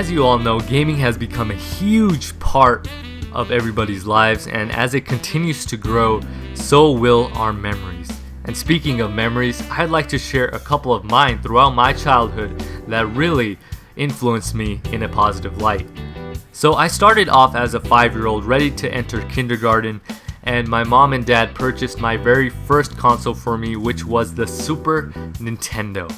as you all know, gaming has become a huge part of everybody's lives, and as it continues to grow, so will our memories. And speaking of memories, I'd like to share a couple of mine throughout my childhood that really influenced me in a positive light. So I started off as a 5-year-old ready to enter kindergarten, and my mom and dad purchased my very first console for me, which was the Super Nintendo.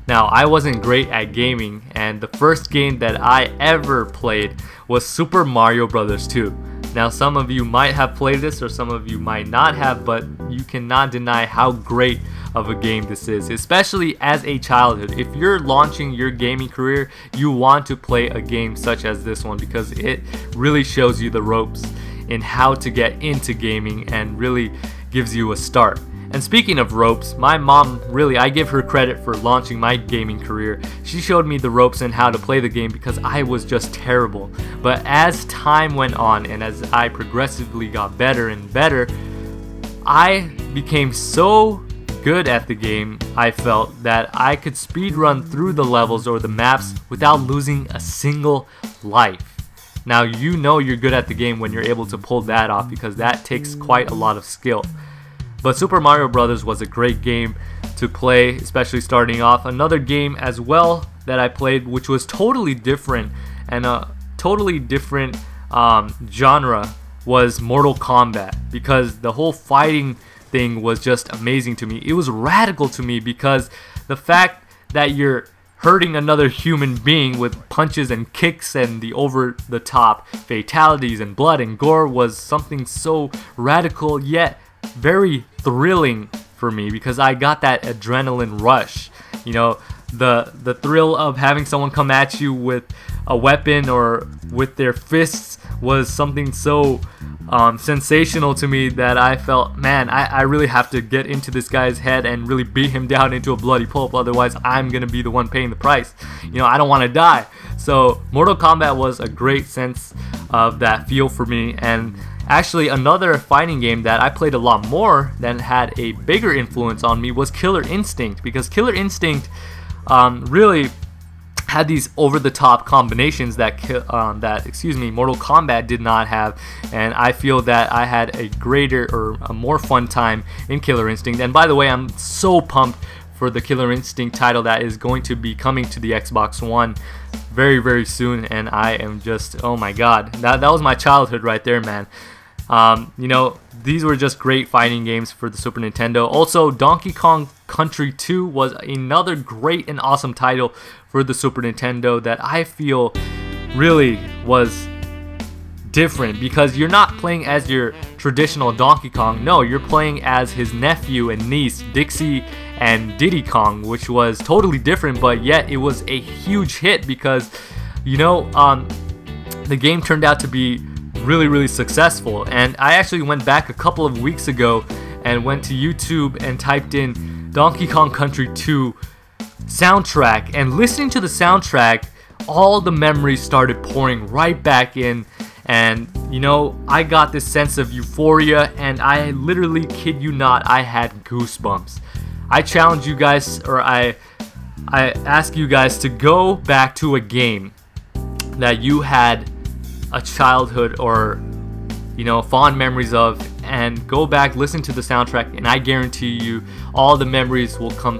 Now, I wasn't great at gaming, and the first game that I ever played was Super Mario Bros. 2. Now, some of you might have played this or some of you might not have, but you cannot deny how great of a game this is, especially as a childhood. If you're launching your gaming career, you want to play a game such as this one because it really shows you the ropes in how to get into gaming and really gives you a start. And speaking of ropes, my mom, really, I give her credit for launching my gaming career. She showed me the ropes and how to play the game because I was just terrible. But as time went on and as I progressively got better and better, I became so good at the game, I felt, that I could speedrun through the levels or the maps without losing a single life. Now, you know you're good at the game when you're able to pull that off because that takes quite a lot of skill. But Super Mario Bros. Was a great game to play, especially starting off. Another game as well that I played, which was totally different and a totally different genre, was Mortal Kombat, because the whole fighting thing was just amazing to me. It was radical to me because the fact that you're hurting another human being with punches and kicks and the over-the-top fatalities and blood and gore was something so radical yet very thrilling for me because I got that adrenaline rush. You know, the thrill of having someone come at you with a weapon or with their fists was something so sensational to me that I felt, man, I really have to get into this guy's head and really beat him down into a bloody pulp, otherwise I'm gonna be the one paying the price. You know, I don't want to die. So Mortal Kombat was a great sense of that feel for me. And actually, another fighting game that I played a lot more that had a bigger influence on me was Killer Instinct, because Killer Instinct really had these over-the-top combinations that Mortal Kombat did not have, and I feel that I had a greater or a more fun time in Killer Instinct. And by the way, I'm so pumped for the Killer Instinct title that is going to be coming to the Xbox One very, very soon, and I am just, oh my god, that was my childhood right there, man. You know, these were just great fighting games for the Super Nintendo. Also, Donkey Kong Country 2 was another great and awesome title for the Super Nintendo that I feel really was different because you're not playing as your traditional Donkey Kong. No, you're playing as his nephew and niece, Dixie and Diddy Kong, which was totally different, but yet it was a huge hit because, you know, the game turned out to be really successful. And I actually went back a couple of weeks ago and went to YouTube and typed in Donkey Kong Country 2 soundtrack, and listening to the soundtrack, all the memories started pouring right back in. And you know, I got this sense of euphoria, and I literally, kid you not, I had goosebumps. I challenge you guys, or I ask you guys to go back to a game that you had a childhood or, you know, fond memories of, and go back, listen to the soundtrack, and I guarantee you all the memories will come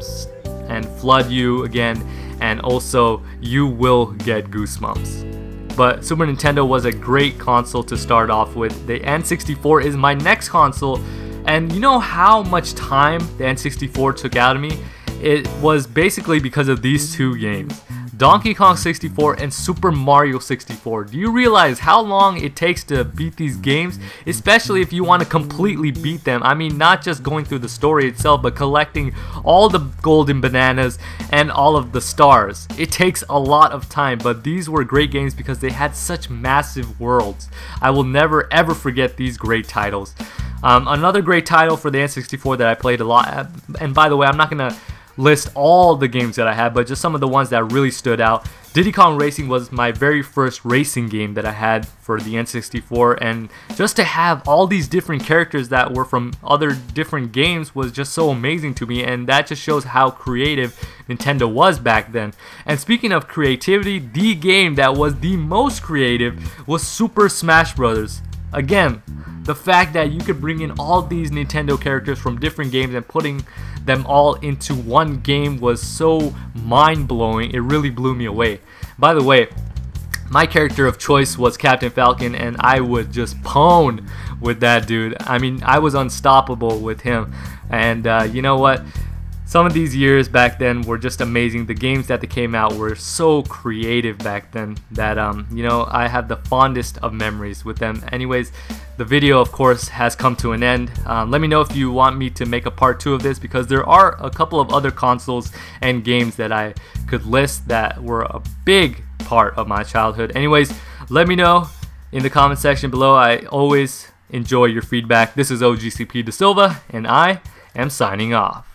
and flood you again, and also you will get goosebumps. But Super Nintendo was a great console to start off with. The N64 is my next console, and you know how much time the N64 took out of me? It was basically because of these two games, Donkey Kong 64 and Super Mario 64. Do you realize how long it takes to beat these games? Especially if you want to completely beat them. I mean, not just going through the story itself, but collecting all the golden bananas and all of the stars. It takes a lot of time, but these were great games because they had such massive worlds. I will never ever forget these great titles. Another great title for the N64 that I played a lot, and by the way, I'm not gonna list all the games that I had, but just some of the ones that really stood out. Diddy Kong Racing was my very first racing game that I had for the N64, and just to have all these different characters that were from other different games was just so amazing to me, and that just shows how creative Nintendo was back then. And speaking of creativity, the game that was the most creative was Super Smash Bros. Again, the fact that you could bring in all these Nintendo characters from different games and putting them all into one game was so mind-blowing. It really blew me away. By the way, my character of choice was Captain Falcon, and I would just pwn with that dude. I mean, I was unstoppable with him. And you know what? Some of these years back then were just amazing. The games that they came out were so creative back then that you know, I have the fondest of memories with them. Anyways, the video of course has come to an end. Let me know if you want me to make a part 2 of this, because there are a couple of other consoles and games that I could list that were a big part of my childhood. Anyways, let me know in the comment section below. I always enjoy your feedback. This is OGCP Da Silva, and I am signing off.